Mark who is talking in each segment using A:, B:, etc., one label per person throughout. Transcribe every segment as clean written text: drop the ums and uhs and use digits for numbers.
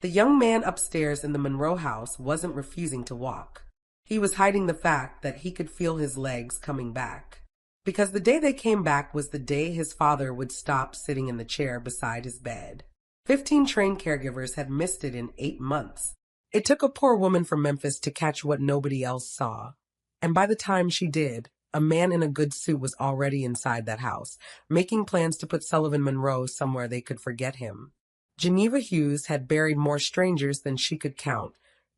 A: The young man upstairs in the Monroe house wasn't refusing to walk. He was hiding the fact that he could feel his legs coming back. Because the day they came back was the day his father would stop sitting in the chair beside his bed. 15 trained caregivers had missed it in 8 months. It took a poor woman from Memphis to catch what nobody else saw. And by the time she did, a man in a good suit was already inside that house, making plans to put Sullivan Monroe somewhere they could forget him. Geneva Hughes had buried more strangers than she could count,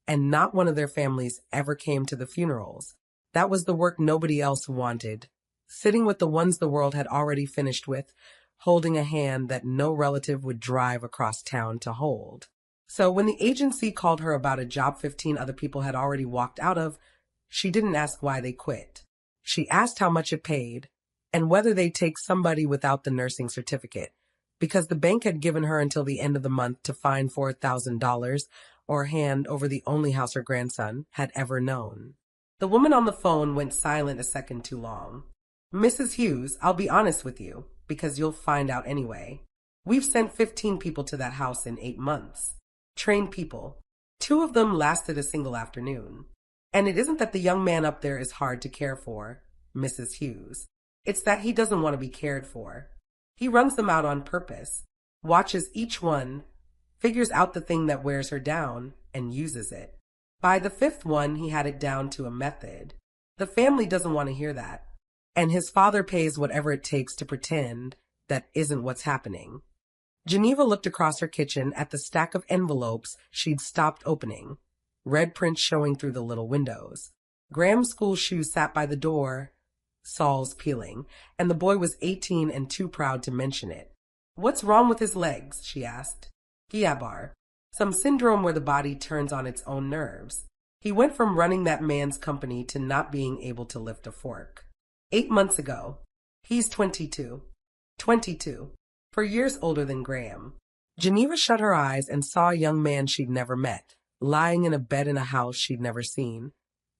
A: and not one of their families ever came to the funerals. That was the work nobody else wanted. Sitting with the ones the world had already finished with, holding a hand that no relative would drive across town to hold. So when the agency called her about a job 15 other people had already walked out of, she didn't ask why they quit. She asked how much it paid, and whether they'd take somebody without the nursing certificate, because the bank had given her until the end of the month to find $4,000 or hand over the only house her grandson had ever known. The woman on the phone went silent a second too long. Mrs. Hughes, I'll be honest with you, because you'll find out anyway. We've sent 15 people to that house in 8 months. Trained people. 2 of them lasted a single afternoon. And it isn't that the young man up there is hard to care for, Mrs. Hughes. It's that he doesn't want to be cared for. He runs them out on purpose, watches each one, figures out the thing that wears her down, and uses it. By the 5th one, he had it down to a method. The family doesn't want to hear that. And his father pays whatever it takes to pretend that isn't what's happening. Geneva looked across her kitchen at the stack of envelopes she'd stopped opening, red prints showing through the little windows. Graham's school shoes sat by the door, soles peeling, and the boy was 18 and too proud to mention it. What's wrong with his legs? She asked. Guillain-Barré. Some syndrome where the body turns on its own nerves. He went from running that man's company to not being able to lift a fork. 8 months ago. He's 22. 22. 4 years older than Graham. Geneva shut her eyes and saw a young man she'd never met, lying in a bed in a house she'd never seen,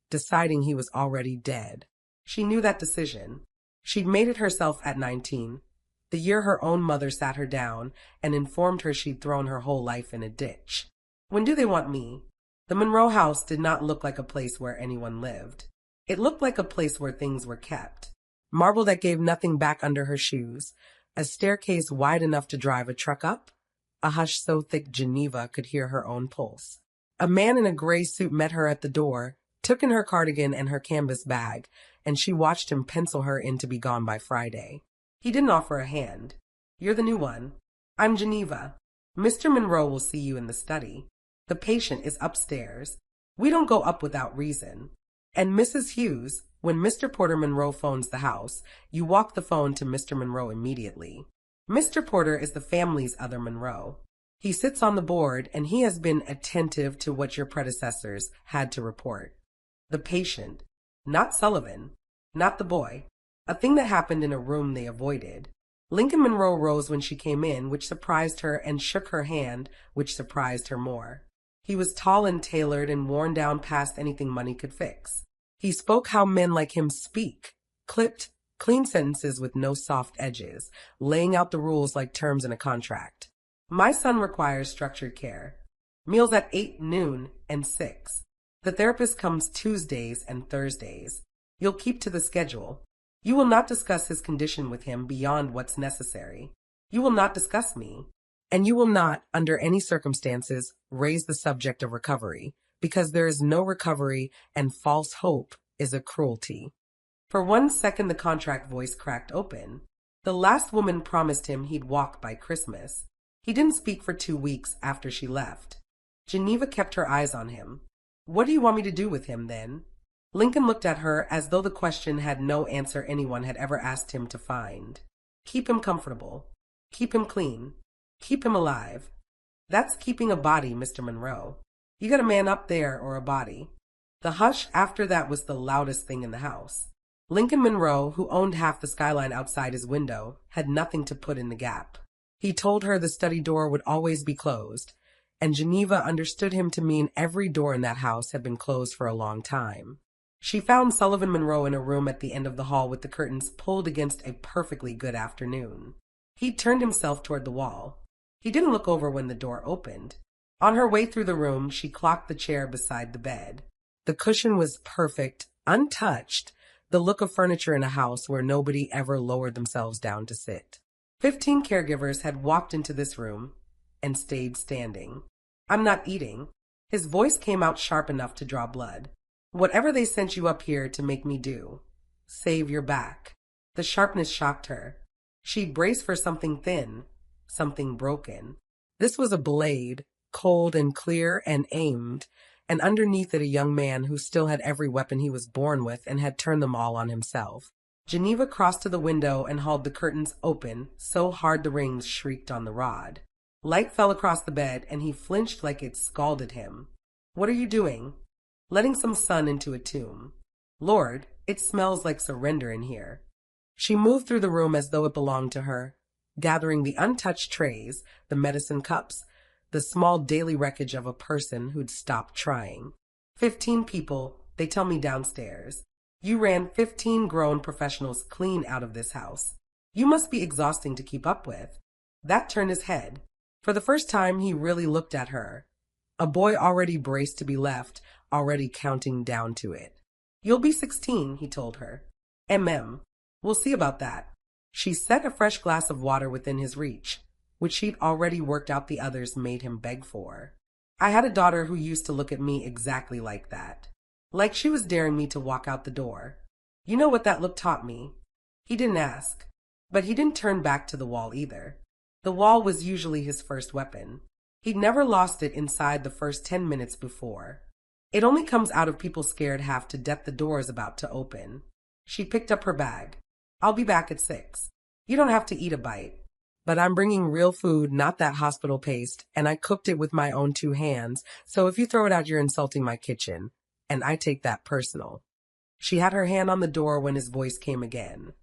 A: deciding he was already dead. She knew that decision. She'd made it herself at 19, the year her own mother sat her down and informed her she'd thrown her whole life in a ditch. When do they want me? The Monroe house did not look like a place where anyone lived. It looked like a place where things were kept. Marble that gave nothing back under her shoes, a staircase wide enough to drive a truck up, a hush so thick Geneva could hear her own pulse. A man in a gray suit met her at the door, took in her cardigan and her canvas bag, and she watched him pencil her in to be gone by Friday. He didn't offer a hand. You're the new one. I'm Geneva. Mr. Monroe will see you in the study. The patient is upstairs. We don't go up without reason. And Mrs. Hughes, when Mr. Porter Monroe phones the house, you walk the phone to Mr. Monroe immediately. Mr. Porter is the family's other Monroe. He sits on the board, and he has been attentive to what your predecessors had to report. The patient, not Sullivan, not the boy, a thing that happened in a room they avoided. Lincoln Monroe rose when she came in, which surprised her, and shook her hand, which surprised her more. He was tall and tailored and worn down past anything money could fix. He spoke how men like him speak, clipped, clean sentences with no soft edges, laying out the rules like terms in a contract. My son requires structured care. Meals at 8, noon, and 6. The therapist comes Tuesdays and Thursdays. You'll keep to the schedule. You will not discuss his condition with him beyond what's necessary. You will not discuss me. And you will not, under any circumstances, raise the subject of recovery, because there is no recovery and false hope is a cruelty. For 1 second the contract voice cracked open. The last woman promised him he'd walk by Christmas. He didn't speak for 2 weeks after she left. Geneva kept her eyes on him. What do you want me to do with him, then? Lincoln looked at her as though the question had no answer anyone had ever asked him to find. Keep him comfortable. Keep him clean. Keep him alive. That's keeping a body, Mr. Monroe. You got a man up there or a body. The hush after that was the loudest thing in the house. Lincoln Monroe, who owned half the skyline outside his window, had nothing to put in the gap. He told her the study door would always be closed, and Geneva understood him to mean every door in that house had been closed for a long time. She found Sullivan Monroe in a room at the end of the hall with the curtains pulled against a perfectly good afternoon. He turned himself toward the wall. He didn't look over when the door opened. On her way through the room, she clocked the chair beside the bed. The cushion was perfect, untouched, the look of furniture in a house where nobody ever lowered themselves down to sit. 15 caregivers had walked into this room and stayed standing. I'm not eating. His voice came out sharp enough to draw blood. Whatever they sent you up here to make me do, save your back. The sharpness shocked her. She braced for something thin, something broken. This was a blade, cold and clear and aimed, and underneath it a young man who still had every weapon he was born with and had turned them all on himself. Geneva crossed to the window and hauled the curtains open so hard the rings shrieked on the rod. Light fell across the bed and he flinched like it scalded him. What are you doing? Letting some sun into a tomb. Lord, it smells like surrender in here. She moved through the room as though it belonged to her, gathering the untouched trays, the medicine cups, the small daily wreckage of a person who'd stopped trying. 15 people, they tell me downstairs. You ran 15 grown professionals clean out of this house. You must be exhausting to keep up with. That turned his head. For the first time, he really looked at her. A boy already braced to be left, already counting down to it. You'll be 16, he told her. We'll see about that. She set a fresh glass of water within his reach, which she'd already worked out the others made him beg for. I had a daughter who used to look at me exactly like that. Like she was daring me to walk out the door. You know what that look taught me? He didn't ask, but he didn't turn back to the wall either. The wall was usually his first weapon. He'd never lost it inside the first 10 minutes before. It only comes out of people scared half to death the door is about to open. She picked up her bag. I'll be back at 6. You don't have to eat a bite. But I'm bringing real food, not that hospital paste, and I cooked it with my own 2 hands, so if you throw it out, you're insulting my kitchen. And I take that personal. She had her hand on the door when his voice came again.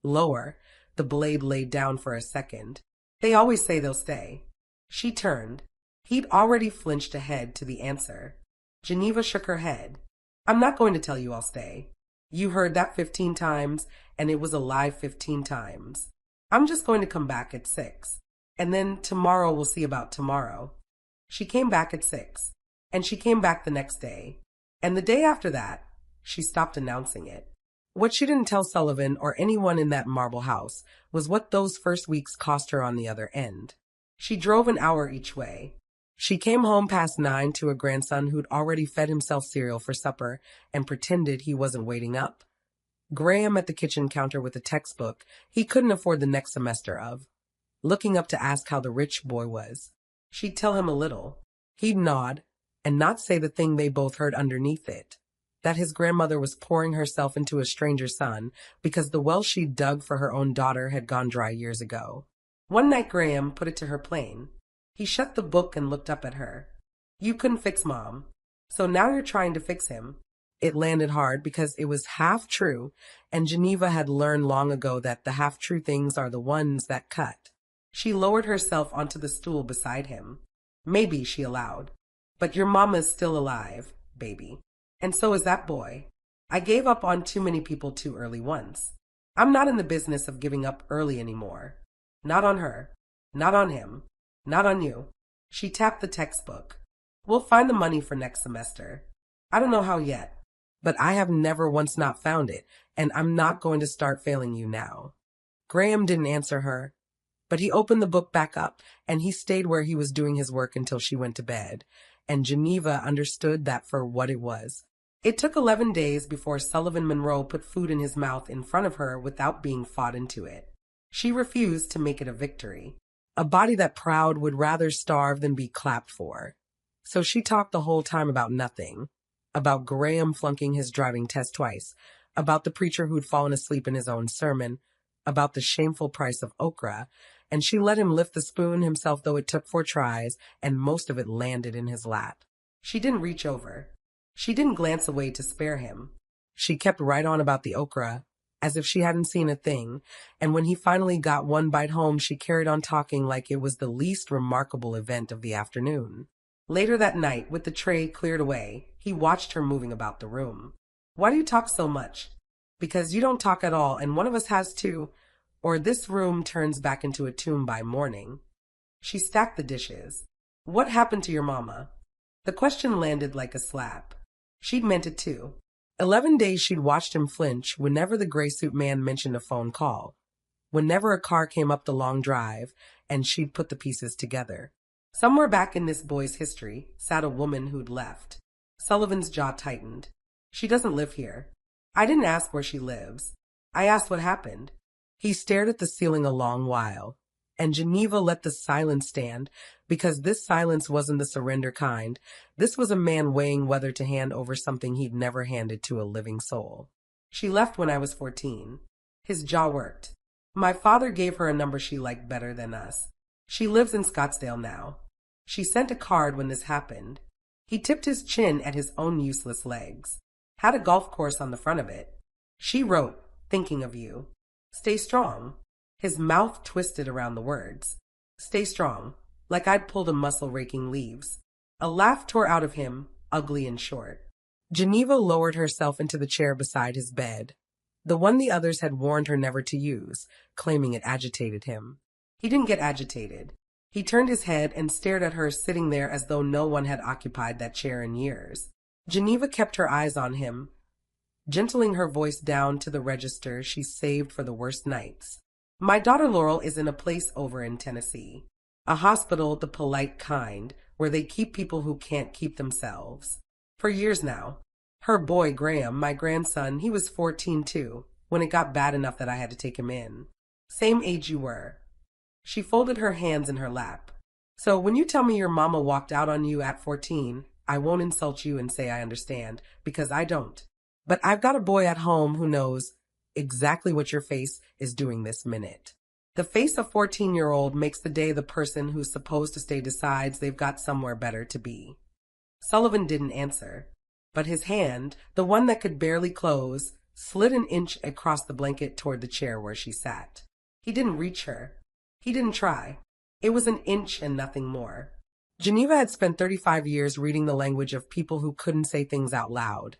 A: Lower, the blade laid down for a second. They always say they'll stay. She turned. He'd already flinched ahead to the answer. Geneva shook her head. I'm not going to tell you I'll stay. You heard that 15 times, and it was a lie 15 times. I'm just going to come back at 6. And then tomorrow we'll see about tomorrow. She came back at 6. And she came back the next day. And the day after that, she stopped announcing it. What she didn't tell Sullivan or anyone in that marble house was what those first weeks cost her on the other end. She drove an hour each way. She came home past 9 to a grandson who'd already fed himself cereal for supper and pretended he wasn't waiting up. Graham at the kitchen counter with a textbook he couldn't afford the next semester of, looking up to ask how the rich boy was. She'd tell him a little. He'd nod and not say the thing they both heard underneath it, that his grandmother was pouring herself into a stranger's son because the well she'd dug for her own daughter had gone dry years ago. One night Graham put it to her plain. He shut the book and looked up at her. You couldn't fix Mom, so now you're trying to fix him. It landed hard because it was half true, and Geneva had learned long ago that the half-true things are the ones that cut. She lowered herself onto the stool beside him. Maybe, she allowed. But your mama's still alive, baby. And so is that boy. I gave up on too many people too early once. I'm not in the business of giving up early anymore. Not on her. Not on him. Not on you. She tapped the textbook. We'll find the money for next semester. I don't know how yet, but I have never once not found it, and I'm not going to start failing you now. Graham didn't answer her, but he opened the book back up, and he stayed where he was doing his work until she went to bed, and Geneva understood that for what it was. It took 11 days before Sullivan Monroe put food in his mouth in front of her without being fought into it. She refused to make it a victory. A body that proud would rather starve than be clapped for. So she talked the whole time about nothing. About Graham flunking his driving test twice. About the preacher who'd fallen asleep in his own sermon. About the shameful price of okra. And she let him lift the spoon himself, though it took 4 tries, and most of it landed in his lap. She didn't reach over. She didn't glance away to spare him. She kept right on about the okra, as if she hadn't seen a thing, and when he finally got one bite home, she carried on talking like it was the least remarkable event of the afternoon. Later that night, with the tray cleared away, he watched her moving about the room. Why do you talk so much? Because you don't talk at all, and one of us has to, or this room turns back into a tomb by morning. She stacked the dishes. What happened to your mama? The question landed like a slap. She'd meant it too. 11 days she'd watched him flinch whenever the gray suit man mentioned a phone call, whenever a car came up the long drive, and she'd put the pieces together. Somewhere back in this boy's history sat a woman who'd left. Sullivan's jaw tightened. She doesn't live here. I didn't ask where she lives. I asked what happened. He stared at the ceiling a long while, and Geneva let the silence stand, because this silence wasn't the surrender kind. This was a man weighing whether to hand over something he'd never handed to a living soul. She left when I was 14. His jaw worked. My father gave her a number she liked better than us. She lives in Scottsdale now. She sent a card when this happened. He tipped his chin at his own useless legs. Had a golf course on the front of it. She wrote, thinking of you. Stay strong. His mouth twisted around the words. Stay strong, like I'd pulled a muscle raking leaves. A laugh tore out of him, ugly and short. Geneva lowered herself into the chair beside his bed, the one the others had warned her never to use, claiming it agitated him. He didn't get agitated. He turned his head and stared at her sitting there as though no one had occupied that chair in years. Geneva kept her eyes on him, gentling her voice down to the register she saved for the worst nights. My daughter Laurel is in a place over in Tennessee. A hospital, the polite kind, where they keep people who can't keep themselves. For years now. Her boy, Graham, my grandson, he was 14 too, when it got bad enough that I had to take him in. Same age you were. She folded her hands in her lap. So when you tell me your mama walked out on you at 14, I won't insult you and say I understand, because I don't. But I've got a boy at home who knows exactly what your face is doing this minute. The face of 14-year-old makes the day the person who's supposed to stay decides they've got somewhere better to be. Sullivan didn't answer, but his hand, the one that could barely close, slid an inch across the blanket toward the chair where she sat. He didn't reach her. He didn't try. It was an inch and nothing more. Geneva had spent 35 years reading the language of people who couldn't say things out loud,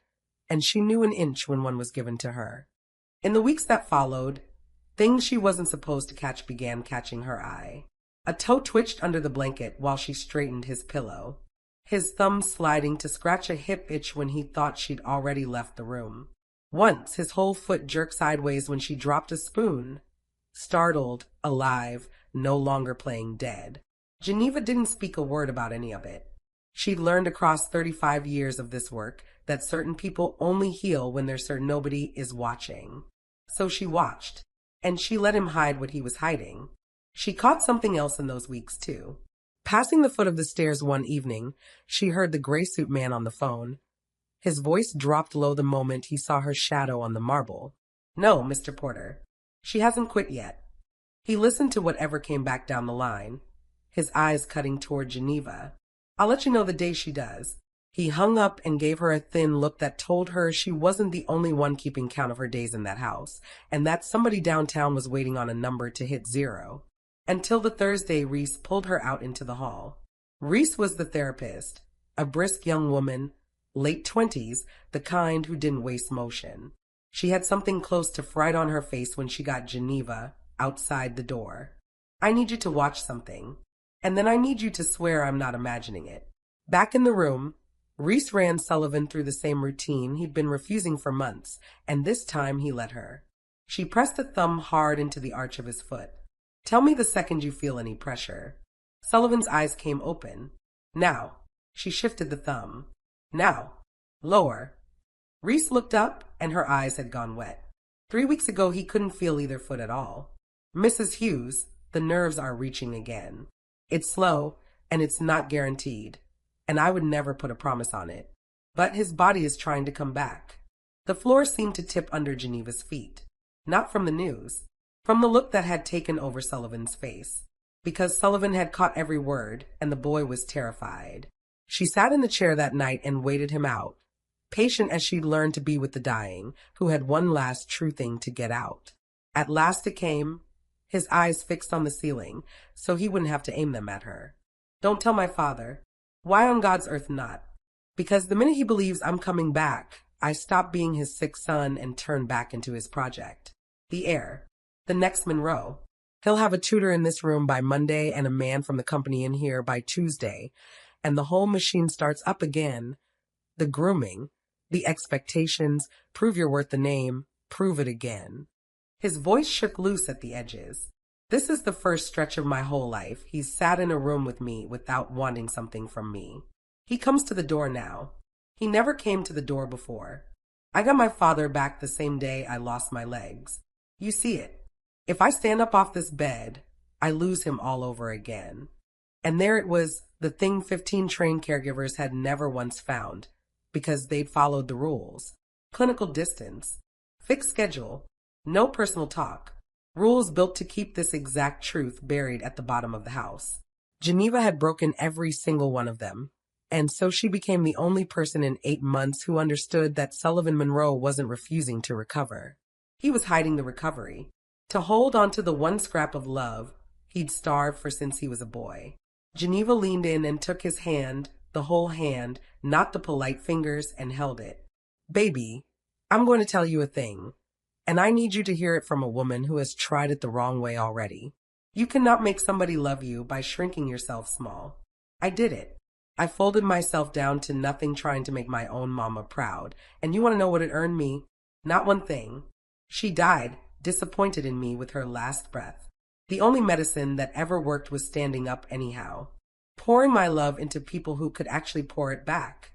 A: and she knew an inch when one was given to her. In the weeks that followed, things she wasn't supposed to catch began catching her eye. A toe twitched under the blanket while she straightened his pillow, his thumb sliding to scratch a hip itch when he thought she'd already left the room. Once, his whole foot jerked sideways when she dropped a spoon. Startled, alive, no longer playing dead. Geneva didn't speak a word about any of it. She'd learned across 35 years of this work that certain people only heal when they're certain nobody is watching. So she watched, and she let him hide what he was hiding. She caught something else in those weeks, too. Passing the foot of the stairs one evening, she heard the gray suit man on the phone. His voice dropped low the moment he saw her shadow on the marble. No, Mr. Porter. She hasn't quit yet. He listened to whatever came back down the line, his eyes cutting toward Geneva. I'll let you know the day she does. He hung up and gave her a thin look that told her she wasn't the only one keeping count of her days in that house, and that somebody downtown was waiting on a number to hit 0. Until the Thursday Reese pulled her out into the hall. Reese was the therapist, a brisk young woman, late 20s, the kind who didn't waste motion. She had something close to fright on her face when she got Geneva outside the door. I need you to watch something, and then I need you to swear I'm not imagining it. Back in the room, Reese ran Sullivan through the same routine he'd been refusing for months, and this time he let her. She pressed a thumb hard into the arch of his foot. Tell me the second you feel any pressure. Sullivan's eyes came open. Now. She shifted the thumb. Now. Lower. Reese looked up, and her eyes had gone wet. 3 weeks ago, he couldn't feel either foot at all. Mrs. Hughes, the nerves are reaching again. It's slow, and it's not guaranteed, and I would never put a promise on it. But his body is trying to come back. The floor seemed to tip under Geneva's feet. Not from the news. From the look that had taken over Sullivan's face. Because Sullivan had caught every word, and the boy was terrified. She sat in the chair that night and waited him out, patient as she'd learned to be with the dying, who had one last true thing to get out. At last it came, his eyes fixed on the ceiling, so he wouldn't have to aim them at her. Don't tell my father. Why on God's earth not? Because the minute he believes I'm coming back, I stop being his sick son and turn back into his project. The heir. The next Monroe. He'll have a tutor in this room by Monday and a man from the company in here by Tuesday, and the whole machine starts up again. The grooming, the expectations, prove you're worth the name, prove it again. His voice shook loose at the edges. This is the first stretch of my whole life he's sat in a room with me without wanting something from me. He comes to the door now. He never came to the door before. I got my father back the same day I lost my legs. You see it. If I stand up off this bed, I lose him all over again. And there it was, the thing 15 trained caregivers had never once found, because they'd followed the rules. Clinical distance, fixed schedule, no personal talk. Rules built to keep this exact truth buried at the bottom of the house. Geneva had broken every single one of them, and so she became the only person in 8 months who understood that Sullivan Monroe wasn't refusing to recover. He was hiding the recovery, to hold on to the one scrap of love he'd starved for since he was a boy. Geneva leaned in and took his hand, the whole hand, not the polite fingers, and held it. Baby, I'm going to tell you a thing, and I need you to hear it from a woman who has tried it the wrong way already. You cannot make somebody love you by shrinking yourself small. I did it. I folded myself down to nothing trying to make my own mama proud, and you want to know what it earned me? Not one thing. She died, disappointed in me with her last breath. The only medicine that ever worked was standing up anyhow, pouring my love into people who could actually pour it back.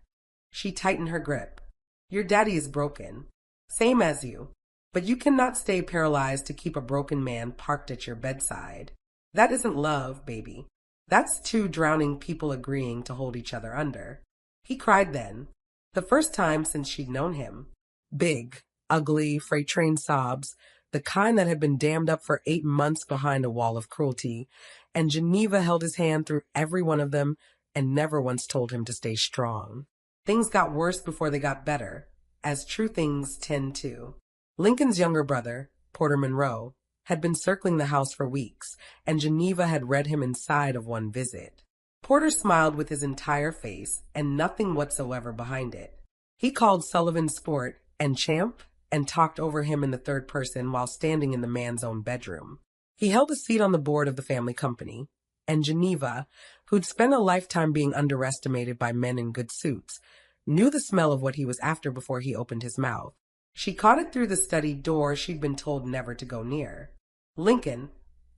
A: She tightened her grip. Your daddy is broken, same as you, but you cannot stay paralyzed to keep a broken man parked at your bedside. That isn't love, baby. That's two drowning people agreeing to hold each other under. He cried then, the first time since she'd known him. Big, ugly, freight train sobs, the kind that had been dammed up for 8 months behind a wall of cruelty, and Geneva held his hand through every one of them and never once told him to stay strong. Things got worse before they got better, as true things tend to. Lincoln's younger brother, Porter Monroe, had been circling the house for weeks, and Geneva had read him inside of one visit. Porter smiled with his entire face and nothing whatsoever behind it. He called Sullivan Sport and Champ and talked over him in the third person while standing in the man's own bedroom. He held a seat on the board of the family company, and Geneva, who'd spent a lifetime being underestimated by men in good suits, knew the smell of what he was after before he opened his mouth. She caught it through the study door she'd been told never to go near. Lincoln,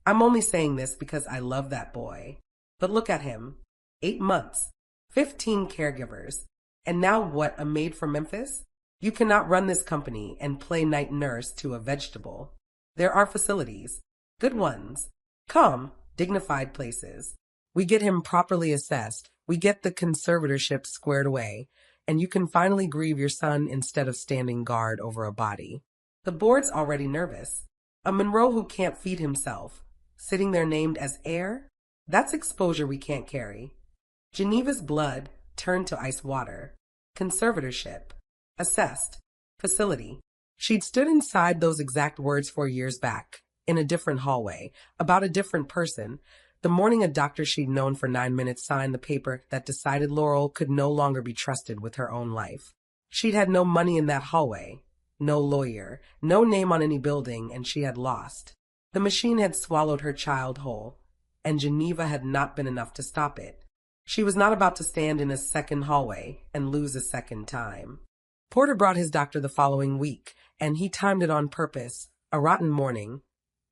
A: I'm only saying this because I love that boy. But look at him. 8 months, 15 caregivers, and now what, a maid from Memphis? You cannot run this company and play night nurse to a vegetable. There are facilities, good ones, calm, dignified places. We get him properly assessed, we get the conservatorship squared away, and you can finally grieve your son instead of standing guard over a body. The board's already nervous. A Monroe who can't feed himself, sitting there named as heir? That's exposure we can't carry. Geneva's blood turned to ice water. Conservatorship. Assessed. Facility. She'd stood inside those exact words 4 years back, in a different hallway, about a different person, the morning a doctor she'd known for 9 minutes signed the paper that decided Laurel could no longer be trusted with her own life. She'd had no money in that hallway, no lawyer, no name on any building, and she had lost. The machine had swallowed her child whole, and Geneva had not been enough to stop it. She was not about to stand in a second hallway and lose a second time. Porter brought his doctor the following week, and he timed it on purpose. A rotten morning.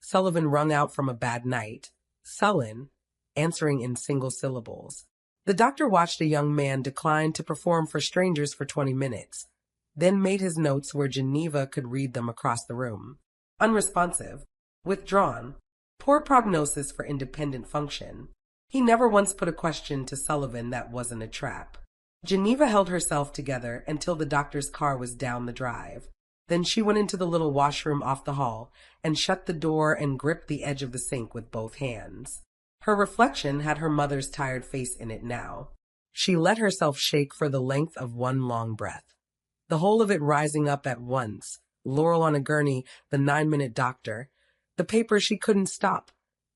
A: Sullivan wrung out from a bad night. Sullen, answering in single syllables. The doctor watched a young man decline to perform for strangers for 20 minutes, then made his notes where Geneva could read them across the room. Unresponsive. Withdrawn. Poor prognosis for independent function. He never once put a question to Sullivan that wasn't a trap. Geneva held herself together until the doctor's car was down the drive. Then she went into the little washroom off the hall and shut the door and gripped the edge of the sink with both hands. Her reflection had her mother's tired face in it now. She let herself shake for the length of one long breath, the whole of it rising up at once. Laurel on a gurney, the 9-minute doctor, the paper she couldn't stop,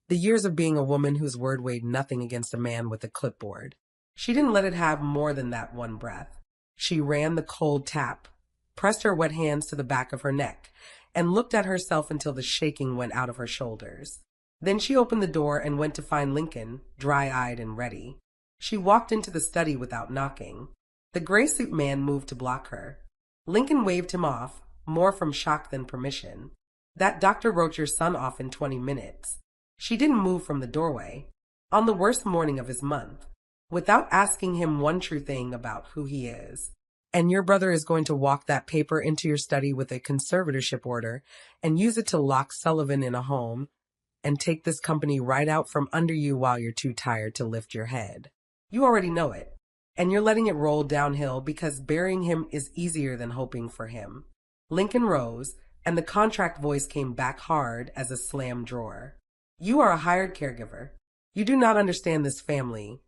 A: the years of being a woman whose word weighed nothing against a man with a clipboard. She didn't let it have more than that one breath. She ran the cold tap, pressed her wet hands to the back of her neck, and looked at herself until the shaking went out of her shoulders. Then she opened the door and went to find Lincoln, dry-eyed and ready. She walked into the study without knocking. The gray suit man moved to block her. Lincoln waved him off, more from shock than permission. That doctor wrote your son off in 20 minutes. She didn't move from the doorway. On the worst morning of his month, without asking him one true thing about who he is. And your brother is going to walk that paper into your study with a conservatorship order and use it to lock Sullivan in a home and take this company right out from under you while you're too tired to lift your head. You already know it, and you're letting it roll downhill because burying him is easier than hoping for him. Lincoln rose, and the contract voice came back hard as a slammed drawer. You are a hired caregiver. You do not understand this family,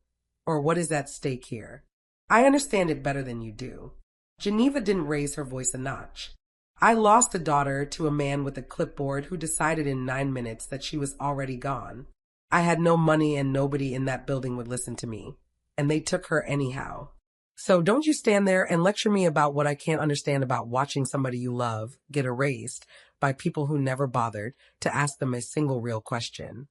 A: or what is at stake here. I understand it better than you do. Geneva didn't raise her voice a notch. I lost a daughter to a man with a clipboard who decided in 9 minutes that she was already gone. I had no money and nobody in that building would listen to me, and they took her anyhow. So don't you stand there and lecture me about what I can't understand about watching somebody you love get erased by people who never bothered to ask them a single real question.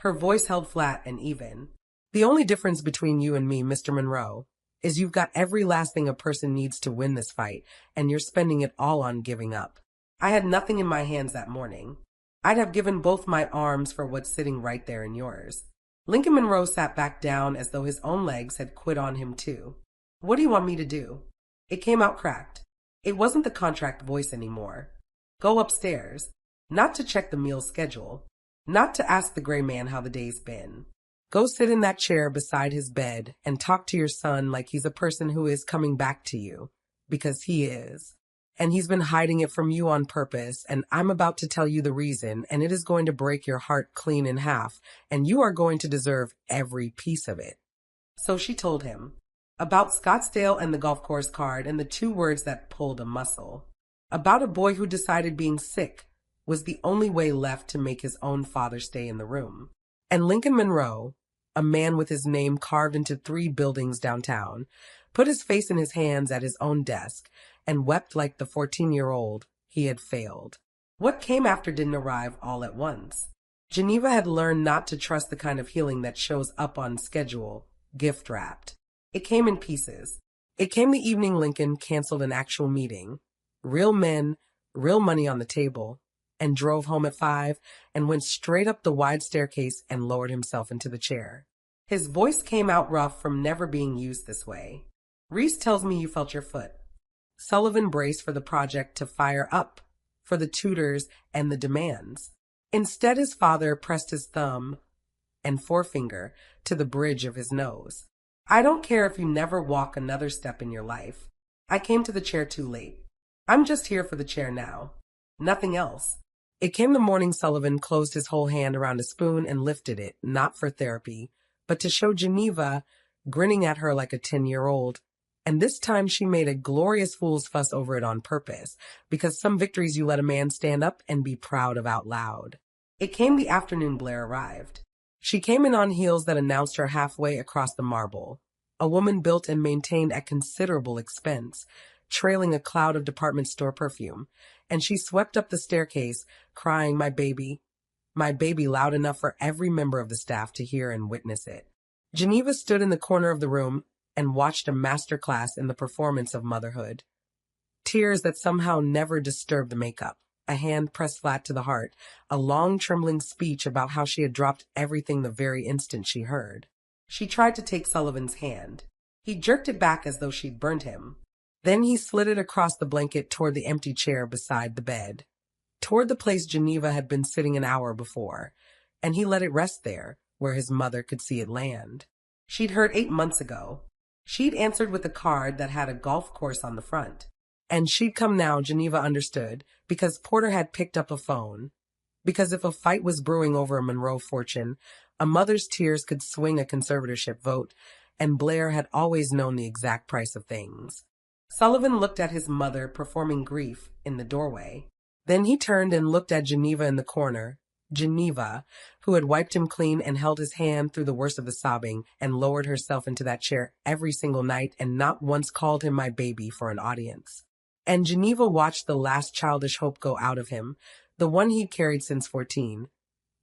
A: Her voice held flat and even. The only difference between you and me, Mr. Monroe, is you've got every last thing a person needs to win this fight, and you're spending it all on giving up. I had nothing in my hands that morning. I'd have given both my arms for what's sitting right there in yours. Lincoln Monroe sat back down as though his own legs had quit on him too. What do you want me to do? It came out cracked. It wasn't the contract voice anymore. Go upstairs. Not to check the meal schedule. Not to ask the gray man how the day's been. Go sit in that chair beside his bed and talk to your son like he's a person who is coming back to you. Because he is. And he's been hiding it from you on purpose, and I'm about to tell you the reason, and it is going to break your heart clean in half, and you are going to deserve every piece of it. So she told him. About Scottsdale and the golf course card and the 2 words that pulled a muscle. About a boy who decided being sick was the only way left to make his own father stay in the room. And Lincoln Monroe, a man with his name carved into 3 buildings downtown, put his face in his hands at his own desk and wept like the 14-year-old he had failed. What came after didn't arrive all at once. Geneva had learned not to trust the kind of healing that shows up on schedule, gift-wrapped. It came in pieces. It came the evening Lincoln canceled an actual meeting. Real men, real money on the table, and drove home at 5 and went straight up the wide staircase and lowered himself into the chair. His voice came out rough from never being used this way. Reese tells me you felt your foot. Sullivan braced for the project to fire up, for the tutors and the demands. Instead, his father pressed his thumb and forefinger to the bridge of his nose. I don't care if you never walk another step in your life. I came to the chair too late. I'm just here for the chair now. Nothing else. It came the morning Sullivan closed his whole hand around a spoon and lifted it, not for therapy, but to show Geneva, grinning at her like a 10-year-old. And this time she made a glorious fool's fuss over it on purpose, because some victories you let a man stand up and be proud of out loud. It came the afternoon Blair arrived. She came in on heels that announced her halfway across the marble, a woman built and maintained at considerable expense, trailing a cloud of department store perfume, and she swept up the staircase, crying, my baby, loud enough for every member of the staff to hear and witness it. Geneva stood in the corner of the room and watched a master class in the performance of motherhood. Tears that somehow never disturbed the makeup, a hand pressed flat to the heart, a long trembling speech about how she had dropped everything the very instant she heard. She tried to take Sullivan's hand. He jerked it back as though she'd burned him. Then he slid it across the blanket toward the empty chair beside the bed, toward the place Geneva had been sitting an hour before, and he let it rest there, where his mother could see it land. She'd heard 8 months ago. She'd answered with a card that had a golf course on the front. And she'd come now, Geneva understood, because Porter had picked up a phone. Because if a fight was brewing over a Monroe fortune, a mother's tears could swing a conservatorship vote, and Blair had always known the exact price of things. Sullivan looked at his mother performing grief in the doorway. Then he turned and looked at Geneva in the corner, Geneva, who had wiped him clean and held his hand through the worst of the sobbing and lowered herself into that chair every single night and not once called him my baby for an audience. And Geneva watched the last childish hope go out of him, the one he'd carried since 14.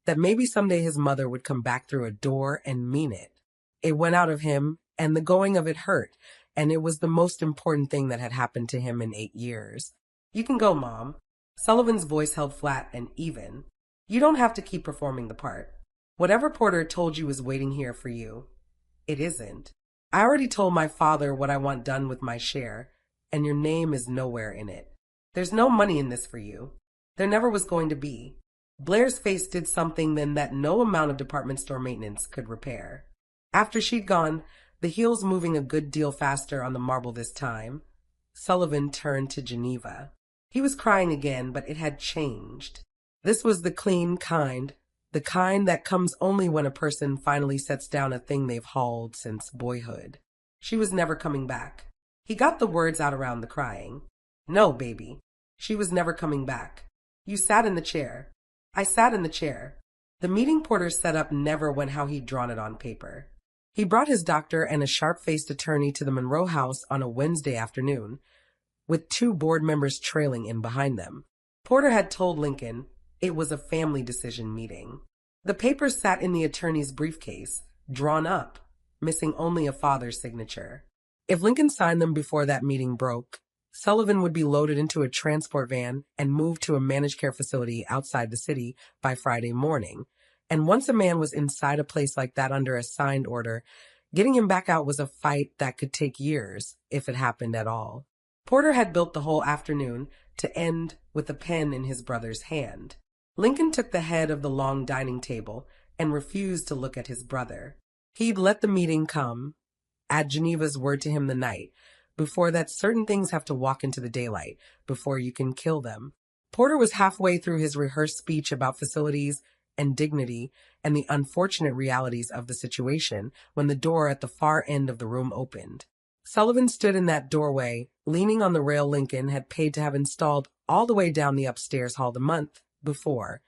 A: that maybe someday his mother would come back through a door and mean it. It went out of him, and the going of it hurt, and it was the most important thing that had happened to him in 8 years. You can go, Mom. Sullivan's voice held flat and even. You don't have to keep performing the part. Whatever Porter told you is waiting here for you. It isn't. I already told my father what I want done with my share, and your name is nowhere in it. There's no money in this for you. There never was going to be. Blair's face did something then that no amount of department store maintenance could repair. After she'd gone, the heels moving a good deal faster on the marble this time, Sullivan turned to Geneva. He was crying again, but it had changed. This was the clean kind, the kind that comes only when a person finally sets down a thing they've hauled since boyhood. She was never coming back. He got the words out around the crying. No, baby. She was never coming back. You sat in the chair. I sat in the chair. The meeting Porter set up never went how he'd drawn it on paper. He brought his doctor and a sharp-faced attorney to the Monroe house on a Wednesday afternoon, with 2 board members trailing in behind them. Porter had told Lincoln it was a family decision meeting. The papers sat in the attorney's briefcase, drawn up, missing only a father's signature. If Lincoln signed them before that meeting broke, Sullivan would be loaded into a transport van and moved to a managed care facility outside the city by Friday morning. And once a man was inside a place like that under a signed order, getting him back out was a fight that could take years, if it happened at all. Porter had built the whole afternoon to end with a pen in his brother's hand. Lincoln took the head of the long dining table and refused to look at his brother. He'd let the meeting come, add Geneva's word to him the night, before that certain things have to walk into the daylight, before you can kill them. Porter was halfway through his rehearsed speech about facilities and dignity and the unfortunate realities of the situation when the door at the far end of the room opened. Sullivan stood in that doorway, leaning on the rail Lincoln had paid to have installed all the way down the upstairs hall the month before,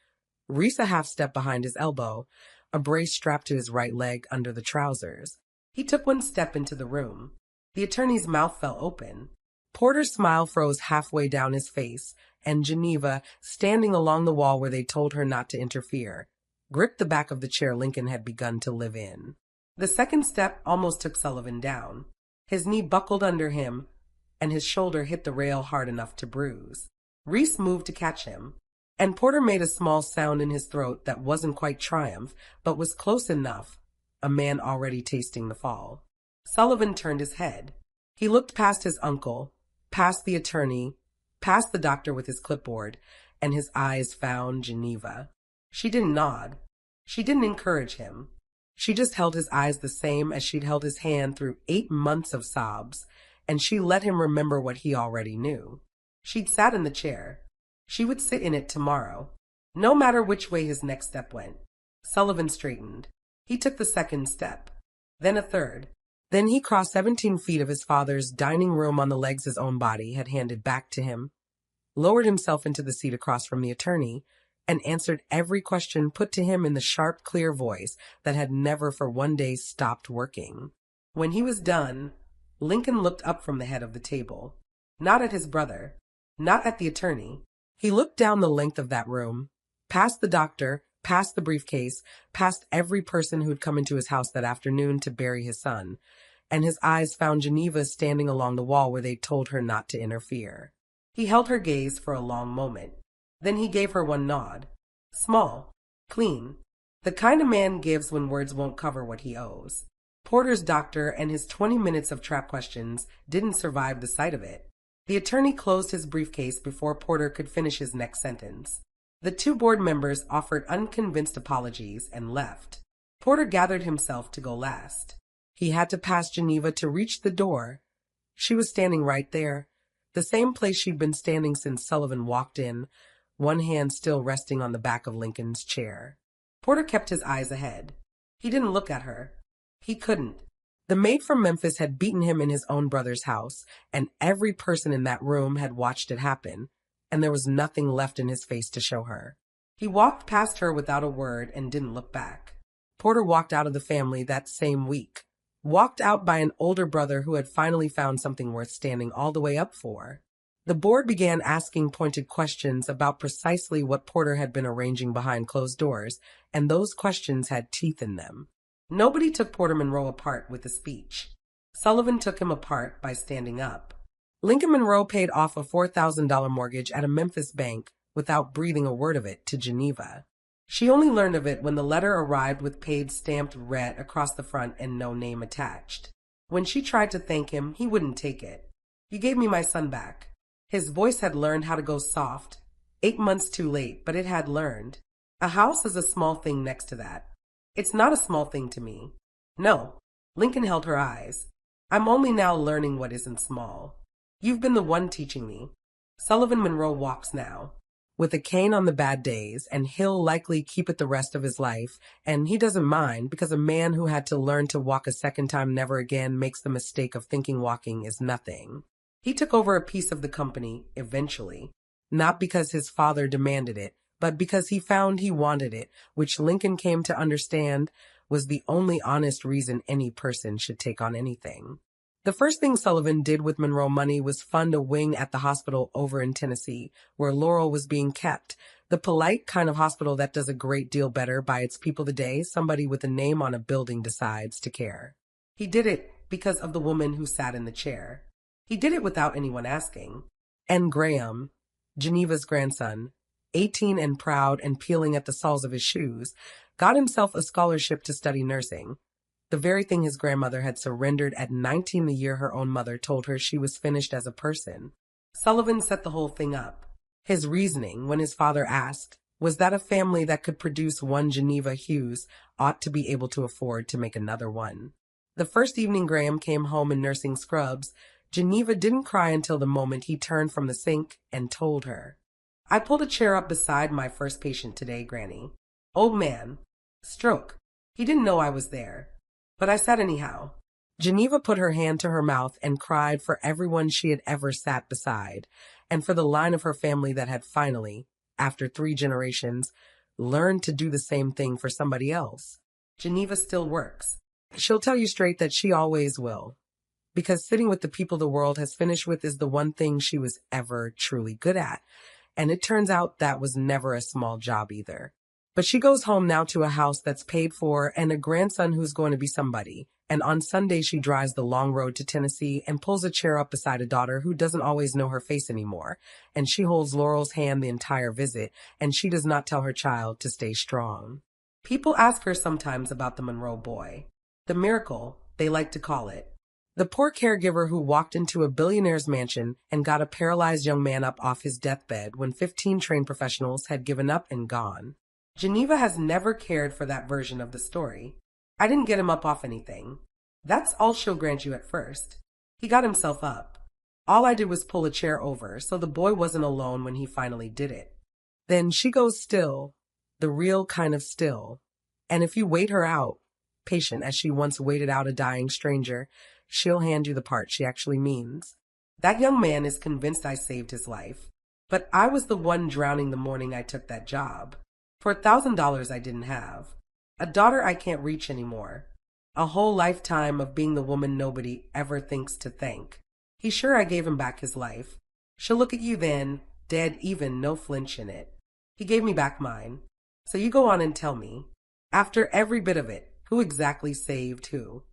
A: Reese a half-step behind his elbow, a brace strapped to his right leg under the trousers. He took one step into the room. The attorney's mouth fell open. Porter's smile froze halfway down his face, and Geneva, standing along the wall where they told her not to interfere, gripped the back of the chair Lincoln had begun to live in. The second step almost took Sullivan down. His knee buckled under him, and his shoulder hit the rail hard enough to bruise. Reese moved to catch him, and Porter made a small sound in his throat that wasn't quite triumph, but was close enough, a man already tasting the fall. Sullivan turned his head. He looked past his uncle, past the attorney, past the doctor with his clipboard, and his eyes found Geneva. She didn't nod. She didn't encourage him. She just held his eyes the same as she'd held his hand through 8 months of sobs, and she let him remember what he already knew. She'd sat in the chair. She would sit in it tomorrow, no matter which way his next step went. Sullivan straightened. He took the second step, then a third. Then he crossed 17 feet of his father's dining room on the legs his own body had handed back to him, lowered himself into the seat across from the attorney, and answered every question put to him in the sharp, clear voice that had never for one day stopped working. When he was done, Lincoln looked up from the head of the table, not at his brother, not at the attorney. He looked down the length of that room, past the doctor, past the briefcase, past every person who'd come into his house that afternoon to bury his son, and his eyes found Geneva standing along the wall where they'd told her not to interfere. He held her gaze for a long moment. Then he gave her one nod. Small, clean, the kind a man gives when words won't cover what he owes. Porter's doctor and his 20 minutes of trap questions didn't survive the sight of it. The attorney closed his briefcase before Porter could finish his next sentence. The 2 board members offered unconvinced apologies and left. Porter gathered himself to go last. He had to pass Geneva to reach the door. She was standing right there, the same place she'd been standing since Sullivan walked in, one hand still resting on the back of Lincoln's chair. Porter kept his eyes ahead. He didn't look at her. He couldn't. The maid from Memphis had beaten him in his own brother's house, and every person in that room had watched it happen, and there was nothing left in his face to show her. He walked past her without a word and didn't look back. Porter walked out of the family that same week, walked out by an older brother who had finally found something worth standing all the way up for. The board began asking pointed questions about precisely what Porter had been arranging behind closed doors, and those questions had teeth in them. Nobody took Porter Monroe apart with a speech. Sullivan took him apart by standing up. Lincoln Monroe paid off a $4,000 mortgage at a Memphis bank without breathing a word of it to Geneva. She only learned of it when the letter arrived with paid stamped red across the front and no name attached. When she tried to thank him, he wouldn't take it. "You gave me my son back." His voice had learned how to go soft. 8 months too late, but it had learned. A house is a small thing next to that. It's not a small thing to me. No. Lincoln held her eyes. I'm only now learning what isn't small. You've been the one teaching me. Sullivan Monroe walks now, with a cane on the bad days, and he'll likely keep it the rest of his life, and he doesn't mind because a man who had to learn to walk a second time never again makes the mistake of thinking walking is nothing. He took over a piece of the company, eventually, not because his father demanded it, but because he found he wanted it, which Lincoln came to understand was the only honest reason any person should take on anything. The first thing Sullivan did with Monroe money was fund a wing at the hospital over in Tennessee, where Laurel was being kept, the polite kind of hospital that does a great deal better by its people the day somebody with a name on a building decides to care. He did it because of the woman who sat in the chair. He did it without anyone asking. And Graham, Geneva's grandson, 18 and proud and peeling at the soles of his shoes, got himself a scholarship to study nursing, the very thing his grandmother had surrendered at 19 the year her own mother told her she was finished as a person. Sullivan set the whole thing up. His reasoning, when his father asked, was that a family that could produce one Geneva Hughes ought to be able to afford to make another one. The first evening Graham came home in nursing scrubs, Geneva didn't cry until the moment he turned from the sink and told her, "I pulled a chair up beside my first patient today, Granny. Old man. Stroke. He didn't know I was there. But I sat anyhow." Geneva put her hand to her mouth and cried for everyone she had ever sat beside, and for the line of her family that had finally, after 3 generations, learned to do the same thing for somebody else. Geneva still works. She'll tell you straight that she always will, because sitting with the people the world has finished with is the one thing she was ever truly good at, and it turns out that was never a small job either. But she goes home now to a house that's paid for and a grandson who's going to be somebody. And on Sunday she drives the long road to Tennessee and pulls a chair up beside a daughter who doesn't always know her face anymore. And she holds Laurel's hand the entire visit, and she does not tell her child to stay strong. People ask her sometimes about the Monroe boy. The miracle, they like to call it. The poor caregiver who walked into a billionaire's mansion and got a paralyzed young man up off his deathbed when 15 trained professionals had given up and gone. Geneva has never cared for that version of the story. I didn't get him up off anything. That's all she'll grant you at first. He got himself up. All I did was pull a chair over, so the boy wasn't alone when he finally did it. Then she goes still, the real kind of still. And if you wait her out, patient as she once waited out a dying stranger, she'll hand you the part she actually means. That young man is convinced I saved his life. But I was the one drowning the morning I took that job. For $1,000 I didn't have. A daughter I can't reach anymore. A whole lifetime of being the woman nobody ever thinks to thank. He's sure I gave him back his life. She'll look at you then, dead even, no flinch in it. He gave me back mine. So you go on and tell me, after every bit of it, who exactly saved who?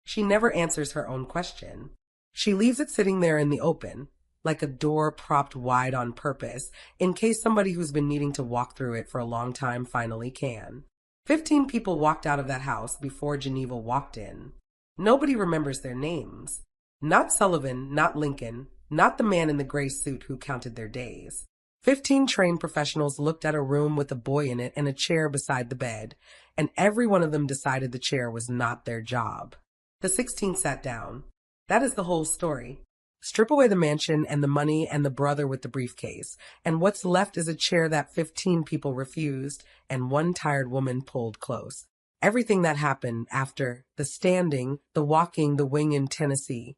A: She never answers her own question. She leaves it sitting there in the open, like a door propped wide on purpose, in case somebody who's been needing to walk through it for a long time finally can. 15 people walked out of that house before Geneva walked in. Nobody remembers their names. Not Sullivan, not Lincoln, not the man in the gray suit who counted their days. 15 trained professionals looked at a room with a boy in it and a chair beside the bed, and every one of them decided the chair was not their job. The 16 sat down. That is the whole story. Strip away the mansion and the money and the brother with the briefcase, and what's left is a chair that 15 people refused and one tired woman pulled close. Everything that happened after the standing, the walking, the wing in Tennessee,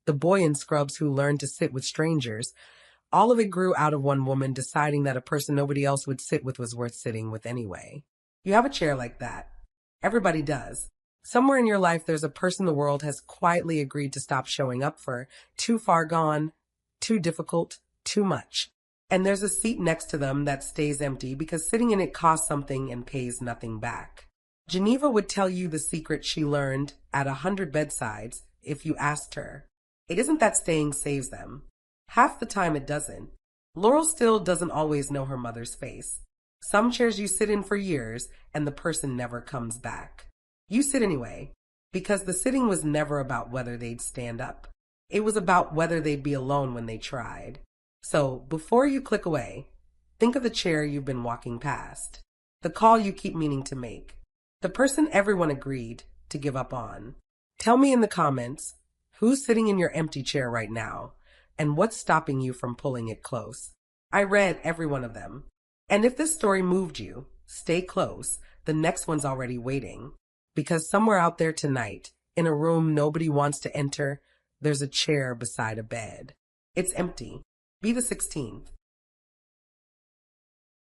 A: the boy in scrubs who learned to sit with strangers, all of it grew out of one woman deciding that a person nobody else would sit with was worth sitting with anyway. You have a chair like that. Everybody does. Somewhere in your life there's a person the world has quietly agreed to stop showing up for, too far gone, too difficult, too much. And there's a seat next to them that stays empty because sitting in it costs something and pays nothing back. Geneva would tell you the secret she learned at 100 bedsides if you asked her. It isn't that staying saves them. Half the time it doesn't. Laurel still doesn't always know her mother's face. Some chairs you sit in for years and the person never comes back. You sit anyway, because the sitting was never about whether they'd stand up. It was about whether they'd be alone when they tried. So, before you click away, think of the chair you've been walking past, the call you keep meaning to make, the person everyone agreed to give up on. Tell me in the comments, who's sitting in your empty chair right now, and what's stopping you from pulling it close? I read every one of them. And if this story moved you, stay close. The next one's already waiting. Because somewhere out there tonight, in a room nobody wants to enter, there's a chair beside a bed. It's empty. Be the 16th.